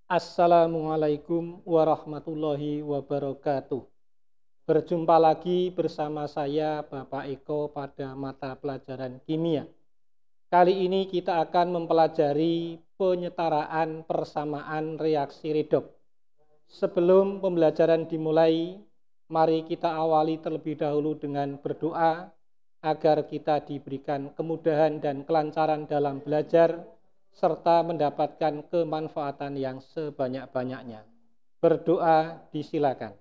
Assalamualaikum warahmatullahi wabarakatuh. Berjumpa lagi bersama saya Bapak Eko pada mata pelajaran kimia. Kali ini kita akan mempelajari penyetaraan persamaan reaksi redoks. Sebelum pembelajaran dimulai, mari kita awali terlebih dahulu dengan berdoa agar kita diberikan kemudahan dan kelancaran dalam belajar serta mendapatkan kemanfaatan yang sebanyak-banyaknya. Berdoa disilakan.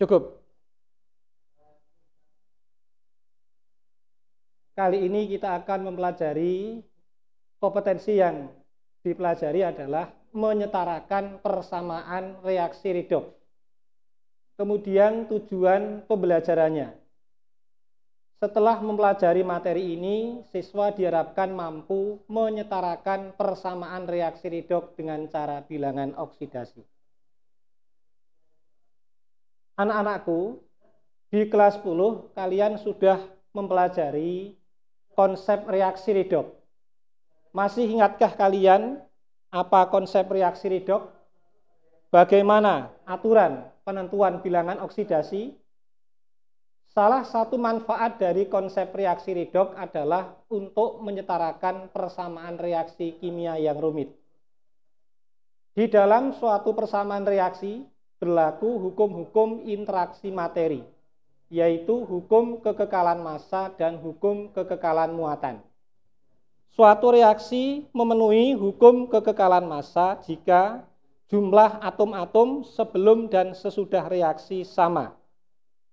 Cukup. Kali ini kita akan mempelajari kompetensi yang dipelajari adalah menyetarakan persamaan reaksi redoks. Kemudian tujuan pembelajarannya. Setelah mempelajari materi ini, siswa diharapkan mampu menyetarakan persamaan reaksi redoks dengan cara bilangan oksidasi. Anak-anakku, di kelas 10 kalian sudah mempelajari konsep reaksi redoks. Masih ingatkah kalian apa konsep reaksi redoks? Bagaimana aturan penentuan bilangan oksidasi? Salah satu manfaat dari konsep reaksi redoks adalah untuk menyetarakan persamaan reaksi kimia yang rumit. Di dalam suatu persamaan reaksi berlaku hukum-hukum interaksi materi, yaitu hukum kekekalan massa dan hukum kekekalan muatan. Suatu reaksi memenuhi hukum kekekalan massa jika jumlah atom-atom sebelum dan sesudah reaksi sama.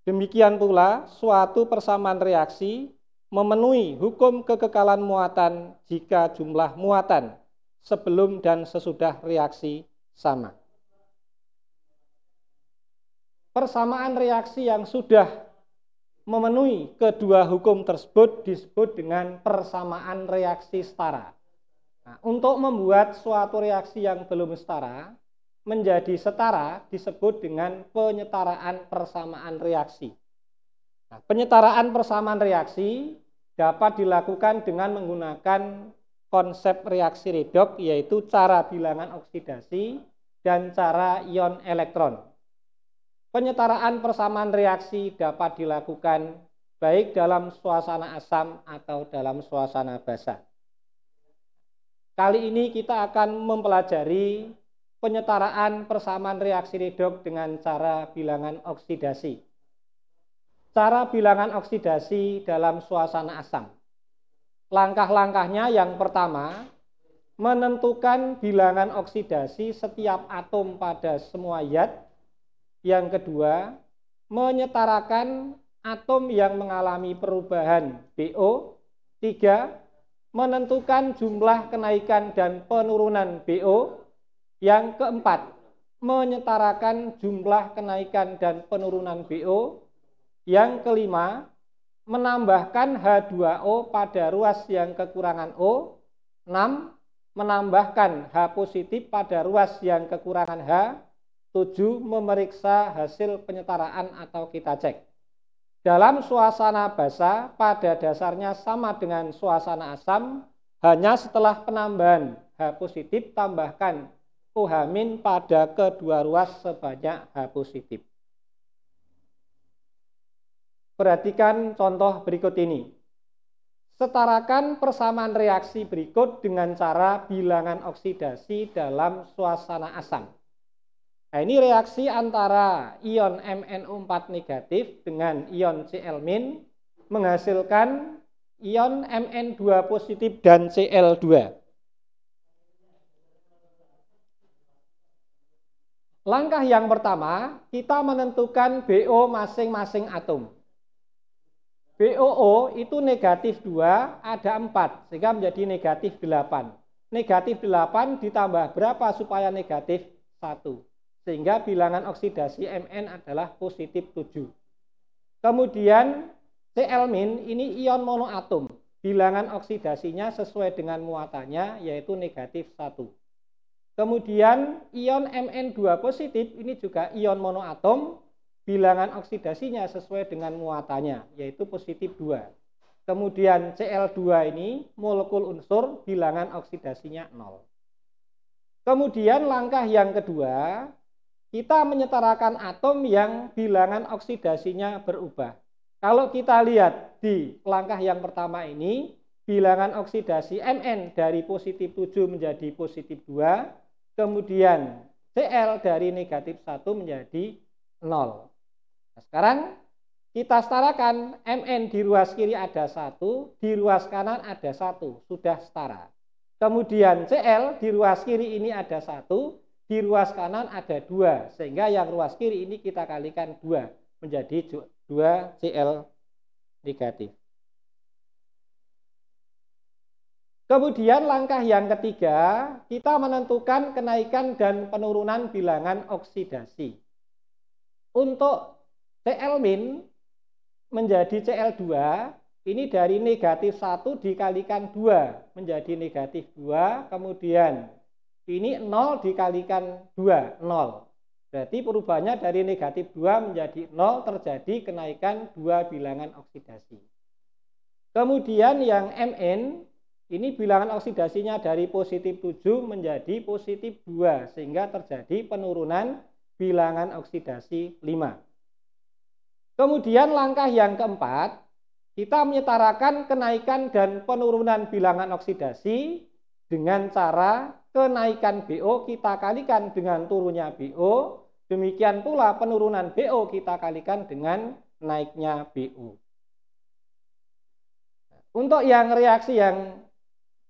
Demikian pula, suatu persamaan reaksi memenuhi hukum kekekalan muatan jika jumlah muatan sebelum dan sesudah reaksi sama. Persamaan reaksi yang sudah memenuhi kedua hukum tersebut disebut dengan persamaan reaksi setara. Nah, untuk membuat suatu reaksi yang belum setara menjadi setara disebut dengan penyetaraan persamaan reaksi. Nah, penyetaraan persamaan reaksi dapat dilakukan dengan menggunakan konsep reaksi redoks, yaitu cara bilangan oksidasi dan cara ion elektron. Penyetaraan persamaan reaksi dapat dilakukan baik dalam suasana asam atau dalam suasana basa. Kali ini kita akan mempelajari penyetaraan persamaan reaksi redoks dengan cara bilangan oksidasi. Cara bilangan oksidasi dalam suasana asam. Langkah-langkahnya yang pertama, menentukan bilangan oksidasi setiap atom pada semua zat. Yang kedua, menyetarakan atom yang mengalami perubahan BO. 3. Menentukan jumlah kenaikan dan penurunan BO. Yang keempat, menyetarakan jumlah kenaikan dan penurunan BO. Yang kelima, menambahkan H2O pada ruas yang kekurangan O. 6. Menambahkan H positif pada ruas yang kekurangan H. 7. Memeriksa hasil penyetaraan atau kita cek. Dalam suasana basa pada dasarnya sama dengan suasana asam, hanya setelah penambahan H positif tambahkan OH- pada kedua ruas sebanyak H positif. Perhatikan contoh berikut ini. Setarakan persamaan reaksi berikut dengan cara bilangan oksidasi dalam suasana asam. Nah, ini reaksi antara ion MnO4 negatif dengan ion Cl- menghasilkan ion Mn2 positif dan Cl2. Langkah yang pertama, kita menentukan BO masing-masing atom. BOO itu negatif 2, ada 4, sehingga menjadi negatif 8. Negatif 8 ditambah berapa supaya negatif 1? Sehingga bilangan oksidasi Mn adalah positif 7. Kemudian Cl- ini ion monoatom. Bilangan oksidasinya sesuai dengan muatannya yaitu negatif 1. Kemudian ion Mn2 positif ini juga ion monoatom. Bilangan oksidasinya sesuai dengan muatannya yaitu positif 2. kemudian Cl2 ini molekul unsur bilangan oksidasinya 0. Kemudian langkah yang kedua, kita menyetarakan atom yang bilangan oksidasinya berubah. Kalau kita lihat di langkah yang pertama ini, bilangan oksidasi Mn dari positif 7 menjadi positif 2, kemudian Cl dari negatif 1 menjadi 0. Nah, sekarang kita setarakan Mn di ruas kiri ada 1, di ruas kanan ada 1, sudah setara. Kemudian Cl di ruas kiri ini ada 1, di ruas kanan ada 2, sehingga yang ruas kiri ini kita kalikan 2, menjadi 2 Cl negatif. Kemudian langkah yang ketiga, kita menentukan kenaikan dan penurunan bilangan oksidasi. Untuk Cl- menjadi Cl2, ini dari negatif 1 dikalikan 2 menjadi negatif 2, kemudian ini 0 dikalikan 2, 0. Berarti perubahannya dari negatif 2 menjadi 0, terjadi kenaikan 2 bilangan oksidasi. Kemudian yang Mn, ini bilangan oksidasinya dari positif 7 menjadi positif 2, sehingga terjadi penurunan bilangan oksidasi 5. Kemudian langkah yang keempat, kita menyetarakan kenaikan dan penurunan bilangan oksidasi dengan cara kenaikan BO kita kalikan dengan turunnya BO, demikian pula penurunan BO kita kalikan dengan naiknya BO. Untuk yang reaksi yang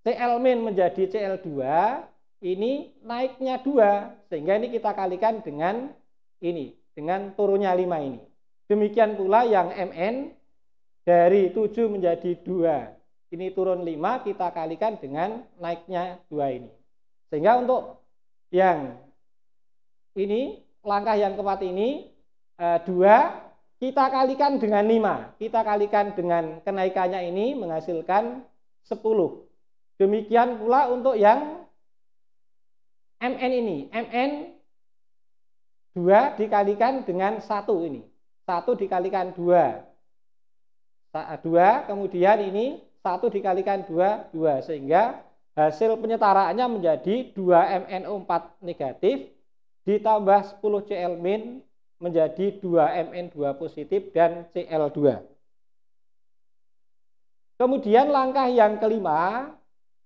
Cl- menjadi Cl2, ini naiknya 2, sehingga ini kita kalikan dengan ini, dengan turunnya 5 ini. Demikian pula yang Mn dari 7 menjadi 2, ini turun 5, kita kalikan dengan naiknya 2 ini. Sehingga untuk yang ini, langkah yang keempat ini, 2, kita kalikan dengan 5. Kita kalikan dengan kenaikannya ini menghasilkan 10. Demikian pula untuk yang Mn ini, Mn 2 dikalikan dengan 1 ini. 1 dikalikan 2, 2, kemudian ini 1 dikalikan 2, 2, sehingga hasil penyetaraannya menjadi 2MnO4 negatif ditambah 10 Cl- menjadi 2Mn2 positif dan Cl2. Kemudian langkah yang kelima,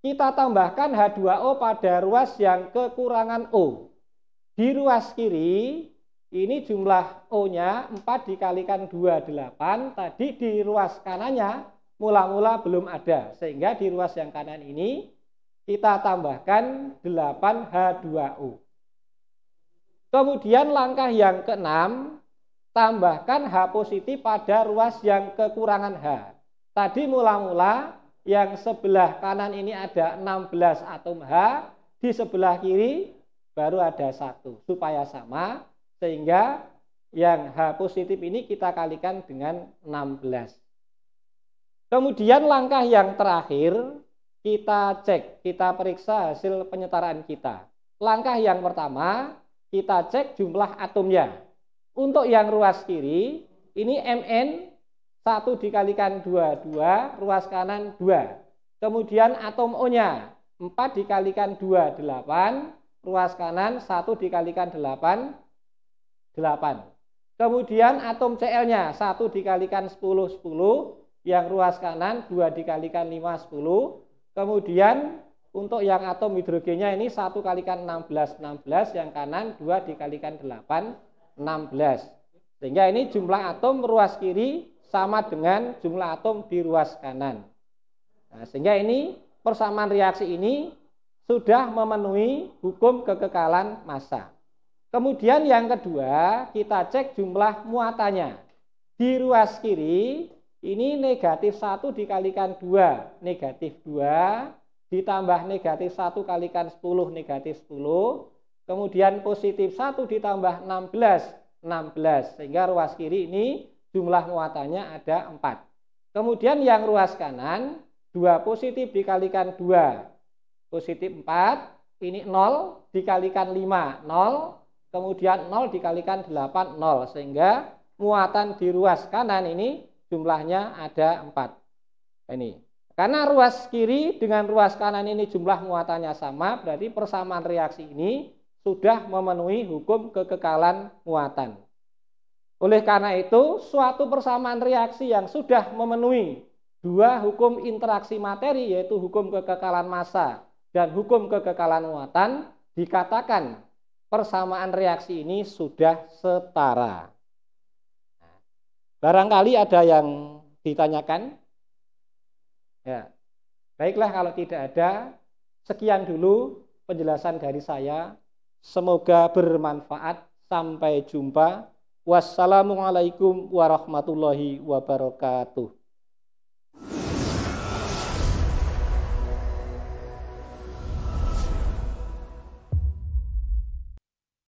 kita tambahkan H2O pada ruas yang kekurangan O. Di ruas kiri, ini jumlah O-nya 4 dikalikan 2, 8. Tadi di ruas kanannya mula-mula belum ada. Sehingga di ruas yang kanan ini kita tambahkan 8 H2O. Kemudian langkah yang keenam, tambahkan H positif pada ruas yang kekurangan H. Tadi mula-mula yang sebelah kanan ini ada 16 atom H, di sebelah kiri baru ada 1, supaya sama. Sehingga yang H positif ini kita kalikan dengan 16. Kemudian langkah yang terakhir, kita cek, kita periksa hasil penyetaraan kita. Langkah yang pertama, kita cek jumlah atomnya. Untuk yang ruas kiri, ini Mn 1 dikalikan 2, 2, ruas kanan 2. Kemudian atom O-nya 4 dikalikan 2, 8, ruas kanan 1 dikalikan 8, 8. Kemudian atom Cl-nya 1 dikalikan 10, 10, yang ruas kanan 2 dikalikan 5, 10. Kemudian untuk yang atom hidrogennya ini 1 kalikan 16, 16, yang kanan 2 dikalikan 8, 16. Sehingga ini jumlah atom ruas kiri sama dengan jumlah atom di ruas kanan. Nah, sehingga ini persamaan reaksi ini sudah memenuhi hukum kekekalan massa. Kemudian yang kedua, kita cek jumlah muatannya. Di ruas kiri, ini negatif 1 dikalikan 2, negatif 2, ditambah negatif 1 kalikan 10, negatif 10, kemudian positif 1 ditambah 16, 16, sehingga ruas kiri ini jumlah muatannya ada 4. Kemudian yang ruas kanan, 2 positif dikalikan 2, positif 4, ini 0 dikalikan 5, 0, kemudian 0 dikalikan 8, 0. Sehingga muatan di ruas kanan ini jumlahnya ada 4. Ini. Karena ruas kiri dengan ruas kanan ini jumlah muatannya sama, berarti persamaan reaksi ini sudah memenuhi hukum kekekalan muatan. Oleh karena itu, suatu persamaan reaksi yang sudah memenuhi dua hukum interaksi materi, yaitu hukum kekekalan massa dan hukum kekekalan muatan, dikatakan persamaan reaksi ini sudah setara. Barangkali ada yang ditanyakan? Ya, baiklah kalau tidak ada, sekian dulu penjelasan dari saya. Semoga bermanfaat. Sampai jumpa. Wassalamualaikum warahmatullahi wabarakatuh.